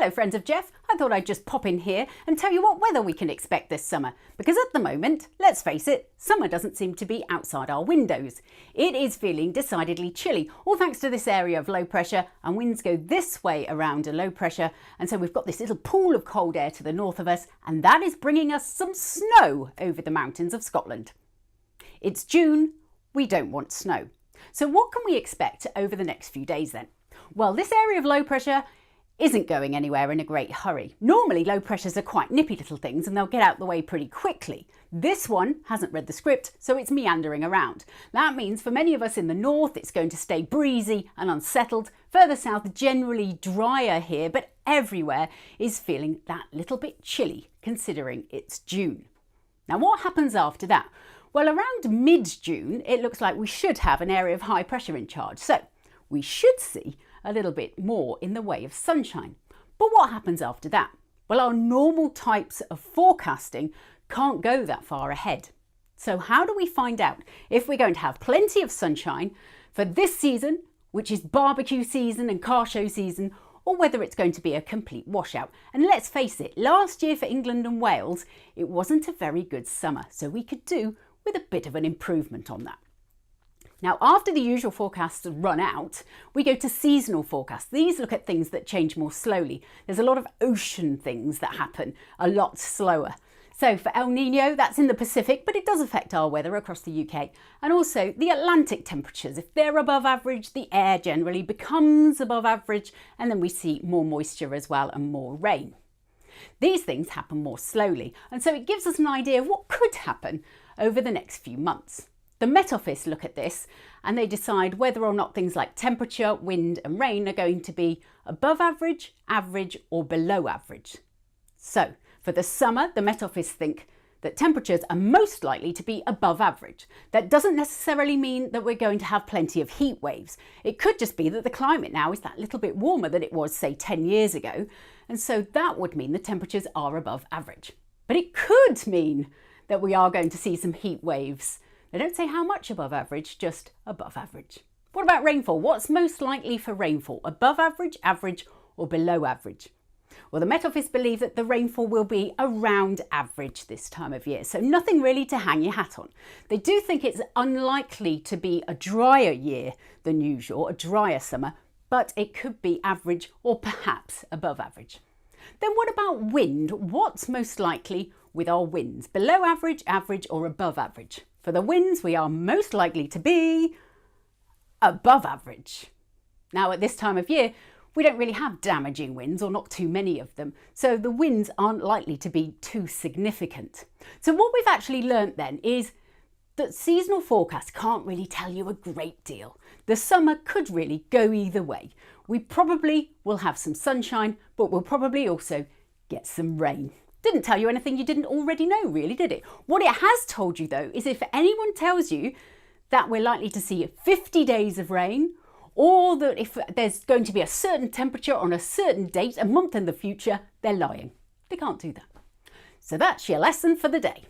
Hello friends of Geoff, I thought I'd just pop in here and tell you what weather we can expect this summer, because at the moment, let's face it, summer doesn't seem to be outside our windows. It is feeling decidedly chilly, all thanks to this area of low pressure, and winds go this way around a low pressure, and so we've got this little pool of cold air to the north of us, and that is bringing us some snow over the mountains of Scotland. It's June, we don't want snow. So what can we expect over the next few days then? Well, this area of low pressure isn't going anywhere in a great hurry. Normally low pressures are quite nippy little things and they'll get out the way pretty quickly. This one hasn't read the script, so it's meandering around. That means for many of us in the north it's going to stay breezy and unsettled. Further south generally drier here, but everywhere is feeling that little bit chilly considering it's June. Now what happens after that? Well, around mid-June it looks like we should have an area of high pressure in charge, so we should see a little bit more in the way of sunshine. But what happens after that? Well, our normal types of forecasting can't go that far ahead. So how do we find out if we're going to have plenty of sunshine for this season, which is barbecue season and car show season, or whether it's going to be a complete washout? And let's face it, last year for England and Wales, it wasn't a very good summer, so we could do with a bit of an improvement on that. Now, after the usual forecasts run out, we go to seasonal forecasts. These look at things that change more slowly. There's a lot of ocean things that happen a lot slower. So for El Nino, that's in the Pacific, but it does affect our weather across the UK. And also the Atlantic temperatures. If they're above average, the air generally becomes above average, and then we see more moisture as well and more rain. These things happen more slowly, and so it gives us an idea of what could happen over the next few months. The Met Office look at this and they decide whether or not things like temperature, wind and rain are going to be above average, average or below average. So for the summer, the Met Office think that temperatures are most likely to be above average. That doesn't necessarily mean that we're going to have plenty of heat waves. It could just be that the climate now is that little bit warmer than it was, say, 10 years ago. And so that would mean the temperatures are above average. But it could mean that we are going to see some heat waves. They don't say how much above average, just above average. What about rainfall? What's most likely for rainfall? Above average, average or below average? Well, the Met Office believe that the rainfall will be around average this time of year, so nothing really to hang your hat on. They do think it's unlikely to be a drier year than usual, a drier summer, but it could be average or perhaps above average. Then what about wind? What's most likely with our winds? Below average, average or above average? For the winds, we are most likely to be above average. Now, at this time of year, we don't really have damaging winds, or not too many of them, so the winds aren't likely to be too significant. So what we've actually learnt then is that seasonal forecasts can't really tell you a great deal. The summer could really go either way. We probably will have some sunshine, but we'll probably also get some rain. Didn't tell you anything you didn't already know, really, did it? What it has told you, though, is if anyone tells you that we're likely to see 50 days of rain, or that if there's going to be a certain temperature on a certain date, a month in the future, they're lying. They can't do that. So that's your lesson for the day.